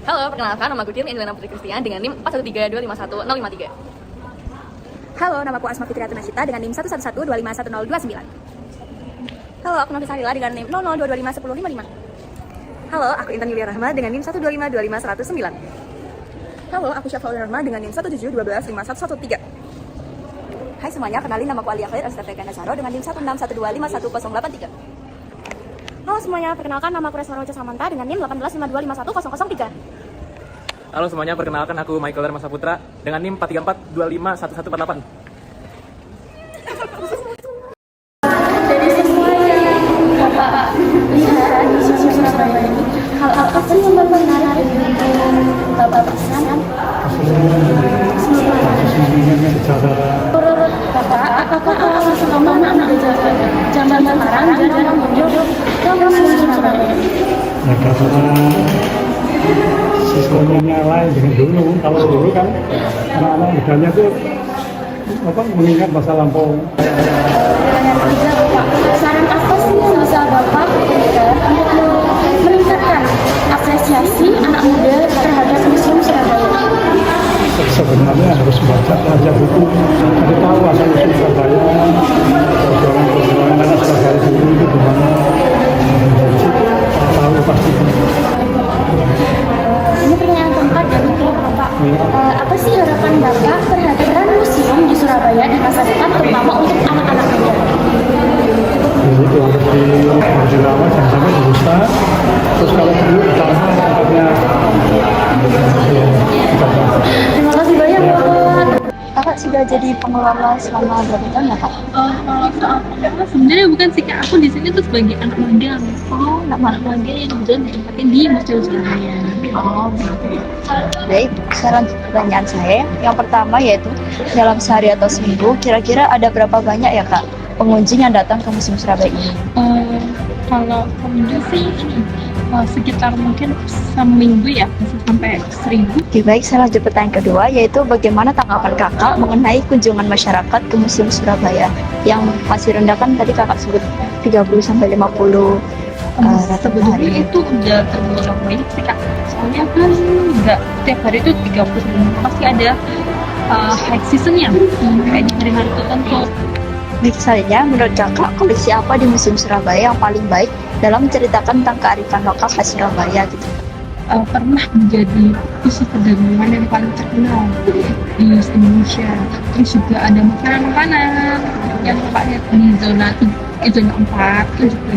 Halo, perkenalkan nama gue Kirni Indriana Putri Kristian dengan NIM 413251-053. Halo, namaku Asma Fitriatun Nasita dengan NIM 111251029. Halo, aku Nafisa Lila dengan NIM 002251055. Halo, aku Intan Yulia Rahma dengan NIM 125251009. Halo, aku Syafaul Rahma dengan NIM 171215113. Hai semuanya, kenalin namaku Alia Khair Astagfirullah Nazaro dengan NIM 161251083. Halo semuanya, perkenalkan nama aku Resma Roja Samanta dengan NIM 185251003. Halo semuanya, perkenalkan aku Michael Dharma Saputra dengan NIM 434251148. Jadi semuanya, Bapak lihat di sisi Surabaya ini, hal apa sih yang menarik dengan Bapak pesan? Menurut Bapak, apakah alasan utama anak zaman sekarang jarang menjadi Surabaya? Ya karena sistemnya lain dengan dulu. Kalau dulu kan anak-anak mudanya tuh mengingat masa lampau. Saran apa sih yang bisa Bapak berikan untuk meningkatkan apresiasi anak muda terhadap Museum Surabaya? Sebenarnya harus baca buku, ada tahu asal usul Surabaya, perjuangan anak Surabaya dulu itu gimana. Dari situ tahu pasti. Ini pertanyaan keempat dari Bapak. Apa sih harapan Bapak terhadap museum di Surabaya di masa depan, terutama untuk anak-anak muda? Itu harus dirawat, jangan sampai dirusak. Terus kalau perlu ditambah tempatnya. Terima kasih banyak Bapak. Kakak sudah jadi pengelola selama berapa tahun ya Kak? Kalau soal pengelola sebenarnya bukan sih Kak, aku di sini tuh sebagai anak magang. Oh, Anak magang yang kebetulan ditempatin di Museum Surabaya. Oh, begitu. Baik, saya lanjut pertanyaan saya. Yang pertama yaitu dalam sehari atau seminggu, kira-kira ada berapa banyak ya Kak pengunjung yang datang ke Museum Surabaya ini? Kalau pengunjung sih sekitar mungkin seminggu ya, bisa sampai 1000. Oke, baik, saya lanjut pertanyaan kedua, yaitu bagaimana tanggapan kakak mengenai kunjungan masyarakat ke Museum Surabaya yang masih rendah, kan tadi kakak sebut 30-50 Sebetulnya hari. itu udah tergolong banyak sih Kak, soalnya kan nggak tiap hari itu 30, pasti ada high seasonnya, kayak di hari-hari tertentu. Baik, selanjutnya menurut kakak koleksi apa di Museum Surabaya yang paling baik dalam menceritakan tentang kearifan lokal khas Surabaya gitu? Pernah menjadi pusat perdagangan yang paling terkenal di Indonesia. Terus juga ada makanan-makanan yang Pak lihat di zona 4 itu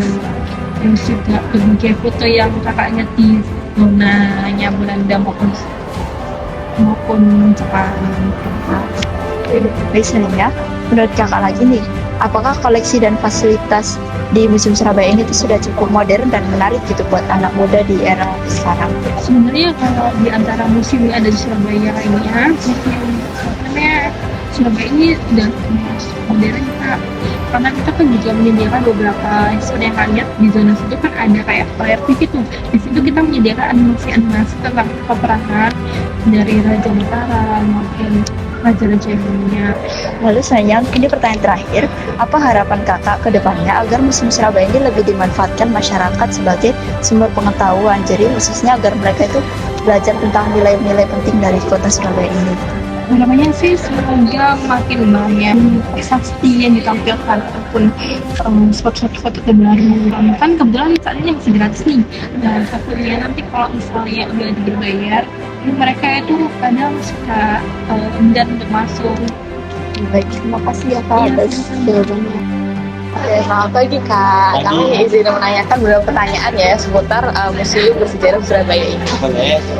juga. Terus juga berbagai foto yang kakak lihat di zonanya Belanda maupun Jepang. Baik, selanjutnya menurut kakak lagi nih, apakah koleksi dan fasilitas di Museum Surabaya ini tuh sudah cukup modern dan menarik gitu buat anak muda di era sekarang? Sebenarnya kalau di antara museum yang ada di Surabaya ini ya, museum Surabaya ini udah modern Kak. Karena kita kan juga menyediakan beberapa yang kalian lihat di zona situ kan ada kayak layar TV tuh. Di situ kita menyediakan animasi tentang peperangan dari Raja Mataram maupun raja-raja yang lainnya. Lalu selanjutnya, ini pertanyaan terakhir, apa harapan kakak ke depannya agar Museum Surabaya ini lebih dimanfaatkan masyarakat sebagai sumber pengetahuan, jadi khususnya agar mereka itu belajar tentang nilai-nilai penting dari kota Surabaya ini? Namanya sih semoga makin banyak prasasti yang ditampilkan ataupun spot-spot foto terbaru. Kan kebetulan saat ini masih gratis nih. Dan takutnya nanti kalau misalnya udah dibayar, mereka itu kadang suka enggan untuk masuk. Baik, terima kasih ya Kak atas jawabannya. Oke, selamat pagi Kak. Kami izin menanyakan beberapa pertanyaan ya seputar Museum Bersejarah Surabaya ini.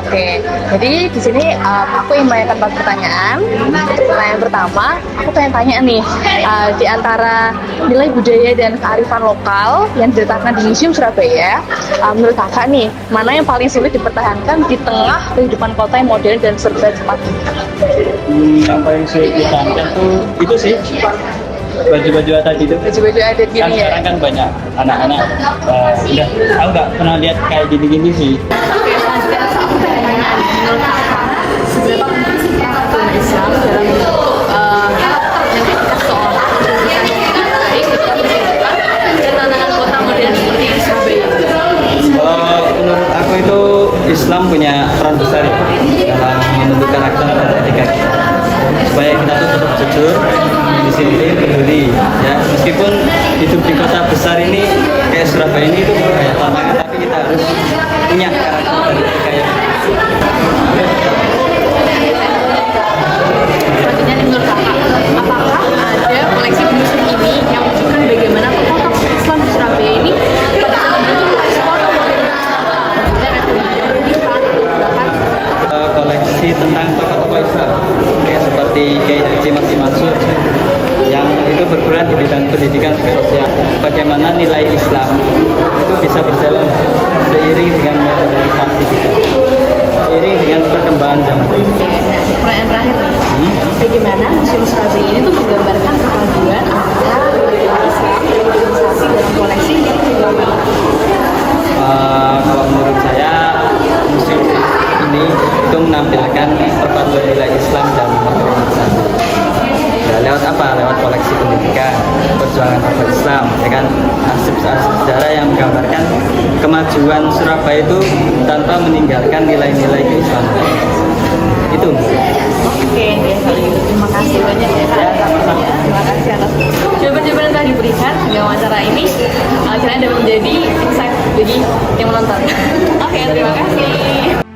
Oke, jadi di sini aku ingin menanyakan 4 pertanyaan. Untuk pertanyaan pertama, aku pengen tanya nih, di antara nilai budaya dan kearifan lokal yang diletakkan di Museum Surabaya, menurut kakak nih, mana yang paling sulit dipertahankan di tengah kehidupan kota yang modern dan serba cepat? Apa yang saya pertahankan tuh itu sih baju-baju adat itu. Baju-baju adat Kan gini ya? sekarang kan banyak anak-anak udah aku nggak pernah lihat kayak gini-gini sih. Oke, selanjutnya aku pertanyaan menurut kakak, seberapa penting sih peran agama Islam dalam karakter dan etika seorang untuk bisa menjadi baik ketika menunjukkan dan tantangan kota modern seperti Surabaya? Menurut aku itu Islam punya peran besar ya dalam membentuk karakter dan etika kita. Supaya kita tuh tetap jujur, disiplin, peduli. Ya, meskipun hidup di kota besar ini kayak Surabaya ini itu kayak tantangan, tapi kita harus punya karakter dan etika yang Selanjutnya nih, menurut kakak, apakah ada koleksi musim ini yang menunjukkan bagaimana tokoh-tokoh Islam di Surabaya ini pada saat itu merespon dan koleksi tentang tokoh-tokoh Islam kayak seperti Kiai Haji Masih Mansur yang itu berperan di bidang pendidikan juga sosial. Bagaimana nilai Islam itu bisa berjalan seiring dengan modernisasi kita, seiring dengan perkembangan zaman. pertanyaan terakhir nih, bagaimana Museum Surabaya ini tuh menggambarkan perpaduan antara Islam dan modernisasi dalam koleksi yang digambarkan? Kalau menurut saya museum ini itu menampilkan perpaduan nilai Islam dan modernisasi. Ya, lewat apa? Lewat koleksi pendidikan, perjuangan tokoh Islam, ya kan? Arsip-arsip sejarah yang menggambarkan kemajuan Surabaya itu tanpa meninggalkan nilai-nilai keislaman. Itu. Oke deh, kalau gitu terima kasih banyak ya Kak. Terima kasih atas jawaban-jawaban yang telah diberikan hingga wawancara ini. Kiranya dapat menjadi insight bagi yang menonton. Oke, terima kasih.